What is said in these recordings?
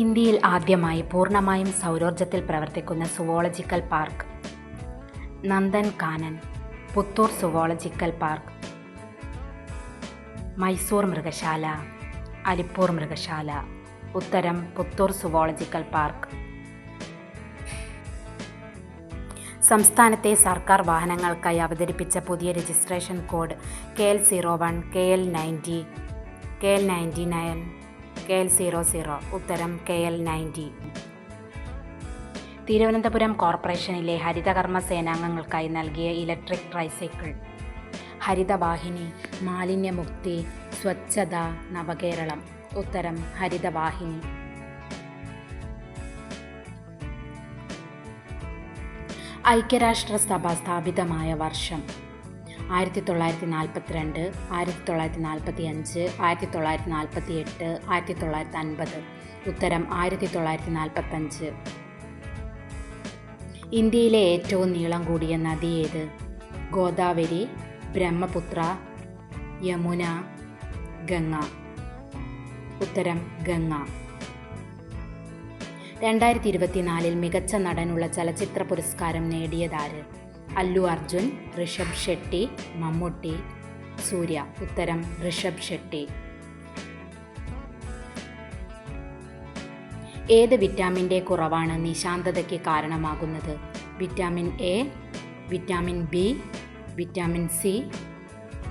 ഇന്ത്യയിൽ ആദ്യമായി പൂർണ്ണമായും സൗരോർജ്ജത്തിൽ പ്രവർത്തിക്കുന്ന zoological park Nandan Kanan. Puthur zoological park. Mysore മൃഗശാല, അലിപ്പൂർ മൃഗശാല. ഉത്തരം പുത്തൂർ സുവോളജിക്കൽ പാർക്ക്. സംസ്ഥാനത്തെ സർക്കാർ വാഹനങ്ങൾക്കായി അവതരിപ്പിച്ച പുതിയ registration code KL01, KL90, KL99, KL00. ഉത്തരം KL90. തിരുവനന്തപുരം കോർപ്പറേഷനിലെ ഹരിതകർമ്മ സേനാംഗങ്ങൾക്കായി നൽകിയ ഇലക്ട്രിക് ട്രൈസൈക്കിൾ. ഹരിതവാഹിനി, മാലിന്യമുക്തി, സ്വച്ഛത, നവകേരളം. ഉത്തരം ഹരിതവാഹിനി. ഐക്യരാഷ്ട്രസഭ സ്ഥാപിതമായ വർഷം 1942, 1945, 1948, 1950. ഉത്തരം 1945. ഇന്ത്യയിലെ ഏറ്റവും നീളം കൂടിയ നദി ഏത്? ഗോദാവരി, ബ്രഹ്മപുത്ര, യമുന, ഗംഗ. ഉത്തരം ഗംഗ. 2024 മികച്ച നടനുള്ള ചലച്ചിത്ര പുരസ്കാരം നേടിയതാര്? അല്ലു അർജുൻ, ഋഷഭ് ഷെട്ടി, മമ്മൂട്ടി, സൂര്യ. ഉത്തരം ഋഷഭ് ഷെട്ടി. ഏത് വിറ്റാമിൻ്റെ കുറവാണ് നിശാന്തതയ്ക്ക് കാരണമാകുന്നത്? Vitamin A, vitamin B, vitamin C,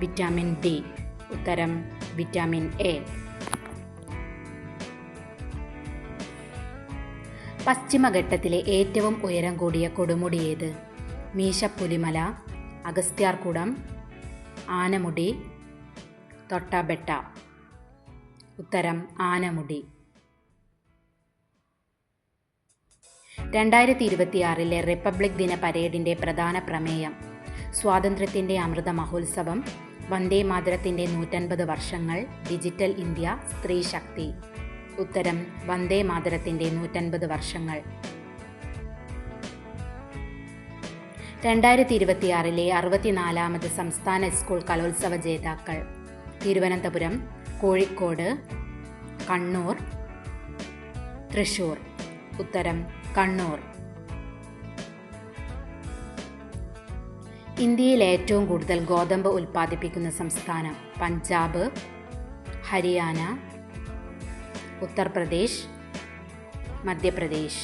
vitamin D. ഉത്തരം വിറ്റാമിൻ എ. പശ്ചിമഘട്ടത്തിലെ ഏറ്റവും ഉയരം കൂടിയ കൊടുമുടി ഏത്? മീശപ്പുലിമല, അഗസ്ത്യാർകൂടം, ആനമുടി, തൊട്ടബെട്ട. ഉത്തരം ആനമുടി. 2026 റിപ്പബ്ലിക് ദിന പരേഡിൻ്റെ പ്രധാന പ്രമേയം സ്വാതന്ത്ര്യത്തിൻ്റെ അമൃത മഹോത്സവം, വന്ദേ മാതരത്തിൻ്റെ 150 വർഷങ്ങൾ, ഡിജിറ്റൽ ഇന്ത്യ, സ്ത്രീ ശക്തി. ഉത്തരം വന്ദേ മാതരത്തിൻ്റെ 150 വർഷങ്ങൾ. 2026 64ാമത് സംസ്ഥാന സ്കൂൾ കലോത്സവ ജേതാക്കൾ. തിരുവനന്തപുരം, കോഴിക്കോട്, കണ്ണൂർ, തൃശൂർ. ഉത്തരം കണ്ണൂർ. ഇന്ത്യയിൽ ഏറ്റവും കൂടുതൽ ഗോതമ്പ് ഉൽപ്പാദിപ്പിക്കുന്ന സംസ്ഥാനം? പഞ്ചാബ്, ഹരിയാന, ഉത്തർപ്രദേശ്, മധ്യപ്രദേശ്.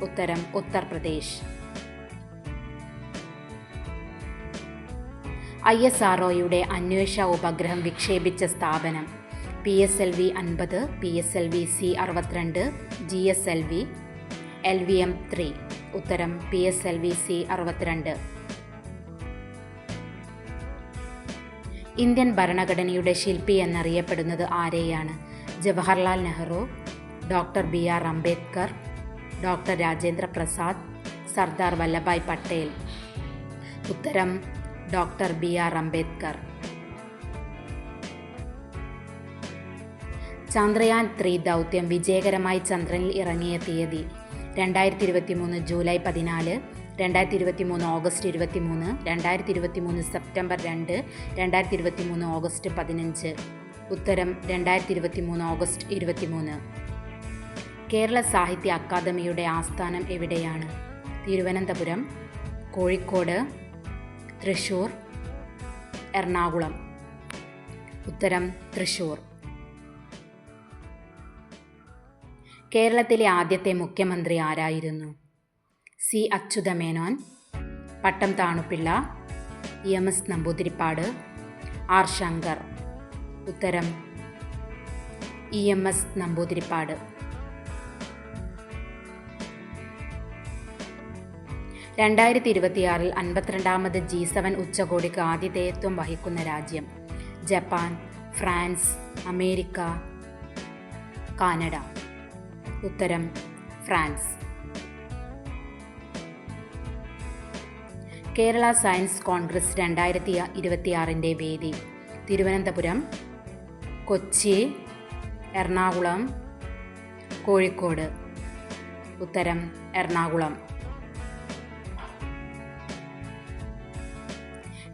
ഉത്തരം ഉത്തർപ്രദേശ്. ISROയുടെ അന്വേഷണ ഉപഗ്രഹം വിക്ഷേപിച്ച സ്ഥാപനം? PSLV 50, PSLV-C 62, GSLV, LVM-3. ഉത്തരം PSLV-C 62. ഇന്ത്യൻ ഭരണഘടനയുടെ ശില്പി എന്നറിയപ്പെടുന്നത് ആരെയാണ്? Jawaharlal Nehru, doctor BR Ambedkar, doctor Rajendra Prasad, Sardar Vallabhbhai Patel. ഉത്തരം ഡോക്ടർ BR അംബേദ്കർ. ചന്ദ്രയാൻ 3 ദൗത്യം വിജയകരമായി ചന്ദ്രനിൽ ഇറങ്ങിയ തീയതി? 2023 ജൂലൈ 14, 2023 ഓഗസ്റ്റ് 23, 2023 സെപ്റ്റംബർ 2, 2023 ഓഗസ്റ്റ് 15. ഉത്തരം 2023 ഓഗസ്റ്റ് 23. കേരള സാഹിത്യ അക്കാദമിയുടെ ആസ്ഥാനം എവിടെയാണ്? തിരുവനന്തപുരം, കോഴിക്കോട്, തൃശൂർ, എറണാകുളം. ഉത്തരം തൃശൂർ. കേരളത്തിലെ ആദ്യത്തെ മുഖ്യമന്ത്രി ആരായിരുന്നു? C. അച്യുതമേനോൻ, പട്ടം താണുപിള്ള, EMS നമ്പൂതിരിപ്പാട്, R. ശങ്കർ. ഉത്തരം EMS നമ്പൂതിരിപ്പാട്. 2026 52ാമത് G7 ഉച്ചകോടിക്ക് ആതിഥേയത്വം വഹിക്കുന്ന രാജ്യം? Japan, France, America, Canada. ഉത്തരം ഫ്രാൻസ്. കേരള സയൻസ് കോൺഗ്രസ് 2026 വേദി? തിരുവനന്തപുരം, കൊച്ചി, എറണാകുളം, കോഴിക്കോട്. ഉത്തരം എറണാകുളം.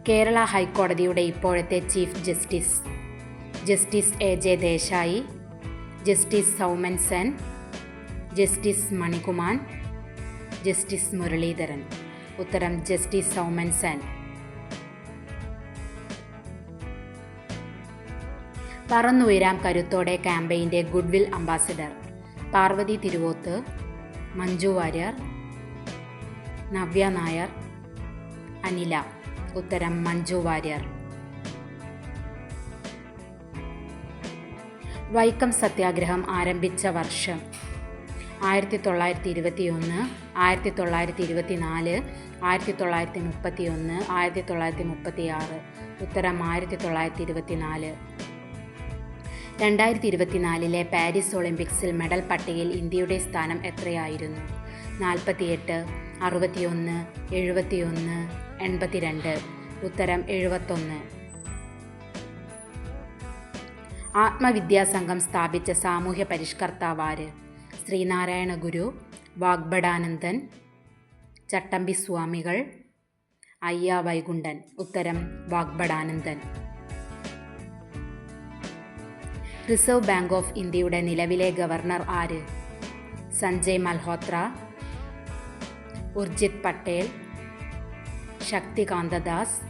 കേരള ഹൈക്കോടതിയുടെ ഇപ്പോഴത്തെ chief justice? Justice A. J. Desai, justice Soumen Sen, justice Manikumar, justice Muraleedharan. ഉത്തരം ജസ്റ്റിസ് സൗമൻ സെൻ. പറന്നുയരാം കരുത്തോടെ ക്യാമ്പയിൻ്റെ ഗുഡ്വിൽ അംബാസിഡർ. പാർവതി തിരുവോത്ത്, മഞ്ജു വാര്യർ, നവ്യ നായർ, അനില. ഉത്തരം മഞ്ജു വാര്യർ. വൈക്കം സത്യാഗ്രഹം ആരംഭിച്ച വർഷം 1921, 1924, 1931, 1936. ഉത്തരം 1924. 2024 പാരീസ് ഒളിമ്പിക്സിൽ മെഡൽ പട്ടികയിൽ ഇന്ത്യയുടെ സ്ഥാനം എത്രയായിരുന്നു? 48, 61, 71, 82. ഉത്തരം 71. ആത്മവിദ്യാസംഘം സ്ഥാപിച്ച സാമൂഹ്യ പരിഷ്കർത്താവാര്? ശ്രീനാരായണ ഗുരു, വാഗ്ഭടാനന്ദൻ, ചട്ടമ്പി സ്വാമികൾ, അയ്യ വൈകുണ്ഠൻ. ഉത്തരം വാഗ്ഭടാനന്ദൻ. റിസർവ് ബാങ്ക് ഓഫ് ഇന്ത്യയുടെ നിലവിലെ ഗവർണർ ആര്? സഞ്ജയ് മൽഹോത്ര, ഉർജിത് പട്ടേൽ, ശക്തികാന്ത ദാസ്,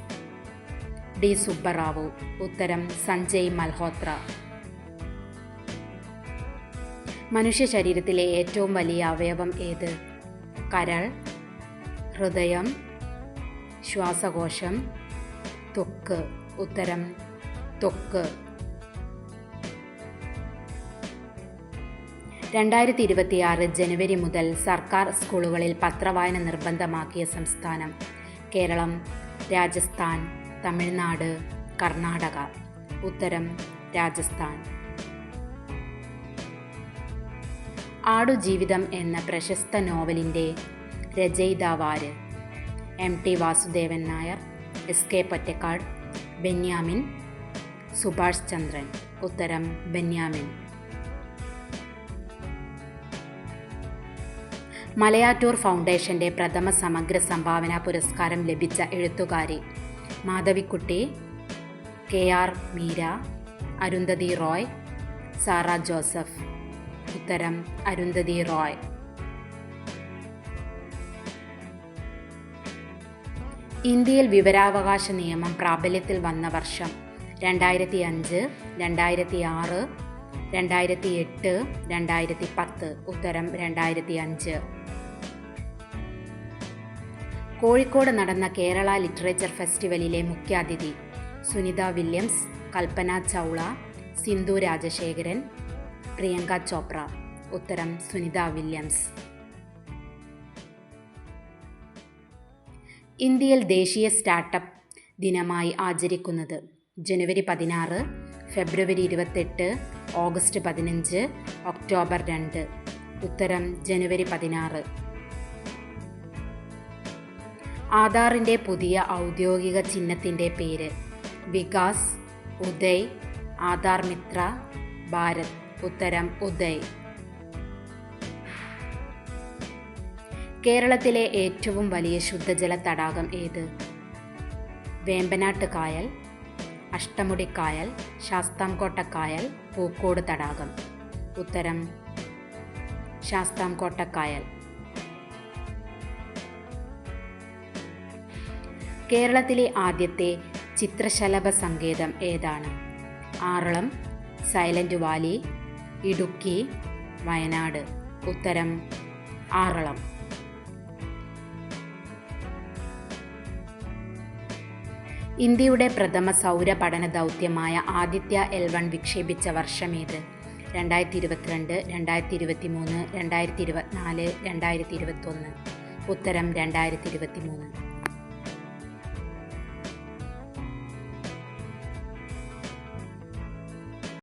ഡി സുബ്ബറാവു. ഉത്തരം സഞ്ജയ് മൽഹോത്ര. മനുഷ്യ ശരീരത്തിലെ ഏറ്റവും വലിയ അവയവം ഏത്? കരൾ, ഹൃദയം, ശ്വാസകോശം, ത്വക്ക്. ഉത്തരം ത്വക്ക്. 2026 ജനുവരി മുതൽ സർക്കാർ സ്കൂളുകളിൽ പത്രവായന നിർബന്ധമാക്കിയ സംസ്ഥാനം? കേരളം, രാജസ്ഥാൻ, തമിഴ്നാട്, കർണാടക. ഉത്തരം രാജസ്ഥാൻ. ആടുജീവിതം എന്ന പ്രശസ്ത നോവലിൻ്റെ രചയിതാവാര്? MT വാസുദേവൻ നായർ, SK പൊറ്റക്കാട്, ബെന്യാമിൻ, സുഭാഷ് ചന്ദ്രൻ. ഉത്തരം ബെന്യാമിൻ. മലയാറ്റൂർ ഫൗണ്ടേഷൻ്റെ പ്രഥമ സമഗ്ര സംഭാവന പുരസ്കാരം ലഭിച്ച എഴുത്തുകാരി? മാധവിക്കുട്ടി, KR മീര, അരുന്ധതി റോയ്, സാറ ജോസഫ്. ഉത്തരം അരുന്ധതി റോയ്. ഇന്ത്യയിൽ വിവരാവകാശ നിയമം പ്രാബല്യത്തിൽ വന്ന വർഷം? 2005, 2006, 2008, 2010. ഉത്തരം 2005. കോഴിക്കോട് നടന്ന കേരള ലിറ്ററേച്ചർ ഫെസ്റ്റിവലിലെ മുഖ്യാതിഥി? സുനിത വില്യംസ്, കൽപ്പന ചൗള, സിന്ധു രാജശേഖരൻ, പ്രിയങ്ക ചോപ്ര. ഉത്തരം സുനിത വില്യംസ്. ഇന്ത്യയിൽ ദേശീയ സ്റ്റാർട്ടപ്പ് ദിനമായി ആചരിക്കുന്നത്? ജനുവരി 16, ഫെബ്രുവരി 28, ഓഗസ്റ്റ് 15, ഒക്ടോബർ 2. ഉത്തരം ജനുവരി 16. ആധാറിൻ്റെ പുതിയ ഔദ്യോഗിക ചിഹ്നത്തിൻ്റെ പേര്? വികാസ്, ഉദയ്, ആധാർ മിത്ര, ഭാരത്. ഉത്തരം ഉദയ്. കേരളത്തിലെ ഏറ്റവും വലിയ ശുദ്ധജല തടാകം ഏത്? വേമ്പനാട്ട് കായൽ, അഷ്ടമുടി കായൽ, ശാസ്താംകോട്ട കായൽ, പൂക്കോട് തടാകം. ഉത്തരം ശാസ്താംകോട്ട കായൽ. കേരളത്തിലെ ആദ്യത്തെ ചിത്രശലഭ സങ്കേതം ഏതാണ്? Aralam, silent Valley, Idukki, Wayanad. ഉത്തരം ആറളം. ഇന്ത്യയുടെ പ്രഥമ സൗര പഠന ദൗത്യമായ ആദിത്യ L1 വിക്ഷേപിച്ച വർഷമേത്? 2022, 2023, 2024, 2021. ഉത്തരം 2023.